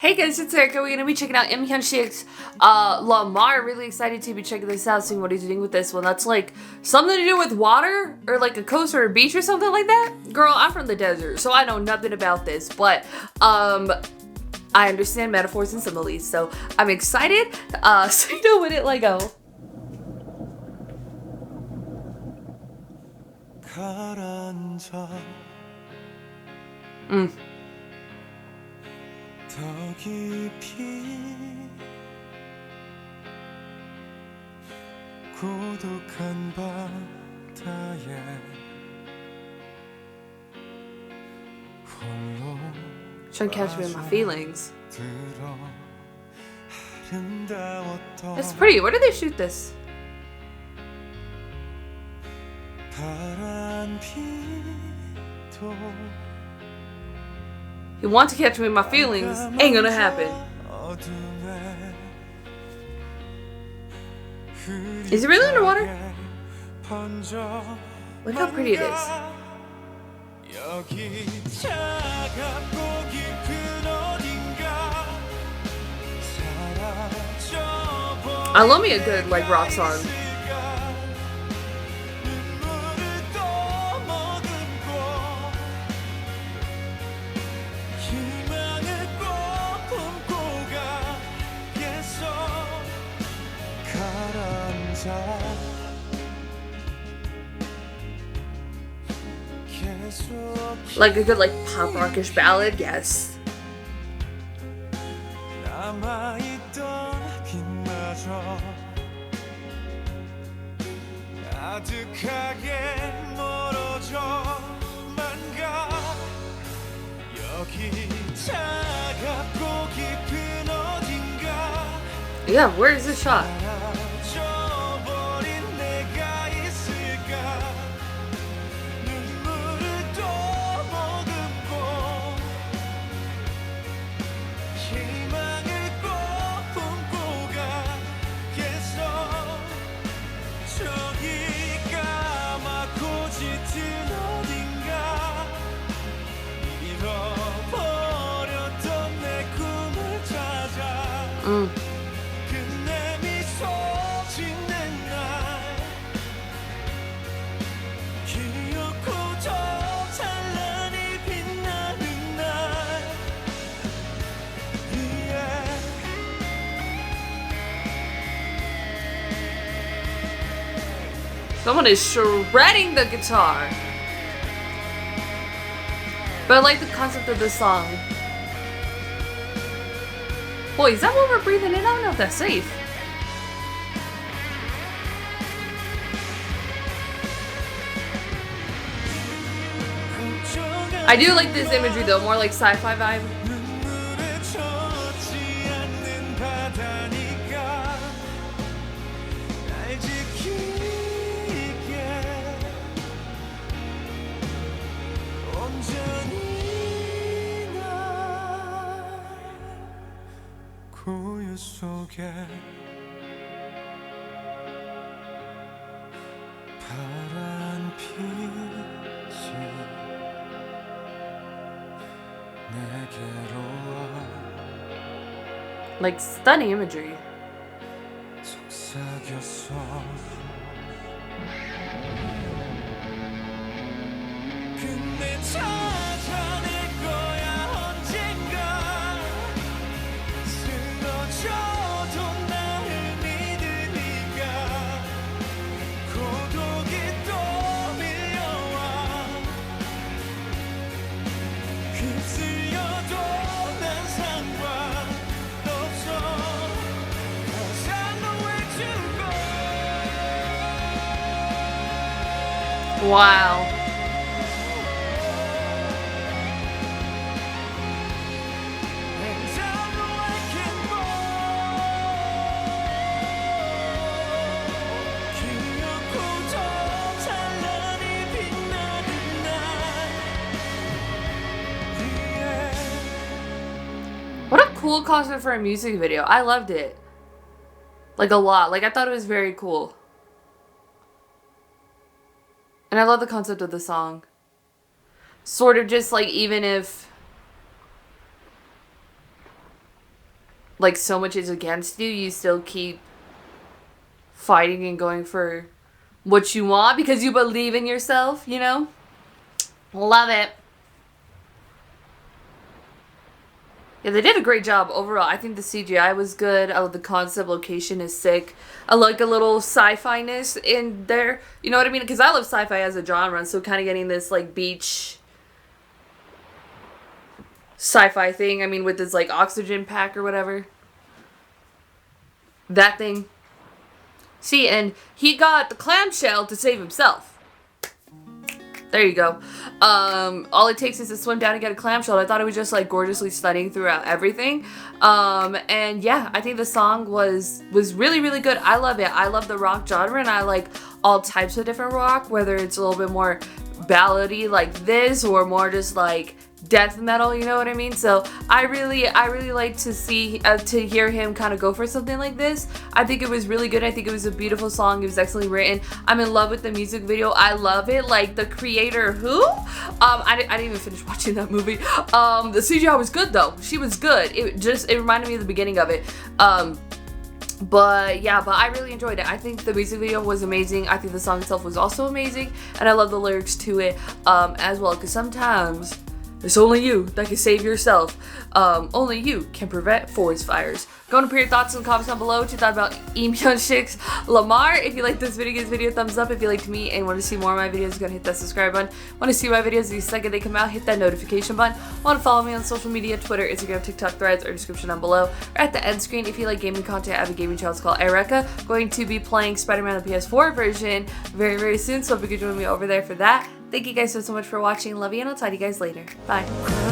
Hey guys, it's Erika. We're going to be checking out LIMHYUNSIK's Lamar. Really excited to be checking this out, seeing what he's doing with this one. That's like something to do with water or like a coast or a beach or something like that. Girl, I'm from the desert, so I know nothing about this, but I understand metaphors and similes, so I'm excited. So you know, with it, let go. 더 깊이 고독한 바다에 홀로 Trying to catch me in my feelings. It's pretty. Where did they shoot this? You want to catch me in my feelings, ain't gonna happen. Is it really underwater? Look how pretty it is. I love me a good like rock song. Like a good like pop rockish ballad, yes. Yeah, where is this shot? Someone is shredding the guitar. But I like the concept of this song. Boy, is that what we're breathing in? I don't know if that's safe. I do like this imagery though, more like sci-fi vibe. Like stunning imagery. Wow. What a cool concept for a music video. I loved it. Like a lot. Like I thought it was very cool. And I love the concept of the song. Sort of just like even if like so much is against you, you still keep fighting and going for what you want because you believe in yourself, you know? Love it. Yeah, they did a great job overall. I think the CGI was good. I love the concept. Location is sick. I like a little sci-fi-ness in there. You know what I mean? Because I love sci-fi as a genre, so kind of getting this, like, beach sci-fi thing. I mean, with this, like, oxygen pack or whatever. That thing. See, and he got the clamshell to save himself. There you go. All it takes is to swim down and get a clamshell. I thought it was just like gorgeously stunning throughout everything. And yeah, I think the song was really, really good. I love it. I love the rock genre and I like all types of different rock, whether it's a little bit more ballady like this or more just like death metal, you know what I mean? So I really like to see to hear him kind of go for something like this. I think it was really good. I think it was a beautiful song. It was excellently written. I'm in love with the music video. I love it. Like the creator who I didn't even finish watching that movie. The CGI was good though. She was good. It reminded me of the beginning of it. But yeah, I really enjoyed it. I think the music video was amazing. I think the song itself was also amazing, and I love the lyrics to it as well, because sometimes it's only you that can save yourself. Only you can prevent forest fires. Go and put your thoughts in the comments down below what you thought about LIMHYUNSIK's Lamar. If you like this video, give this video a thumbs up. If you liked me and want to see more of my videos, go and hit that subscribe button. Want to see my videos the second they come out, hit that notification button. Want to follow me on social media, Twitter, Instagram, TikTok, Threads, or description down below. Or at the end screen, if you like gaming content, I have a gaming channel called Erika. Going to be playing Spider-Man on the PS4 version very, very soon, so hope you can join me over there for that. Thank you guys so much for watching. Love you, and I'll talk to you guys later. Bye.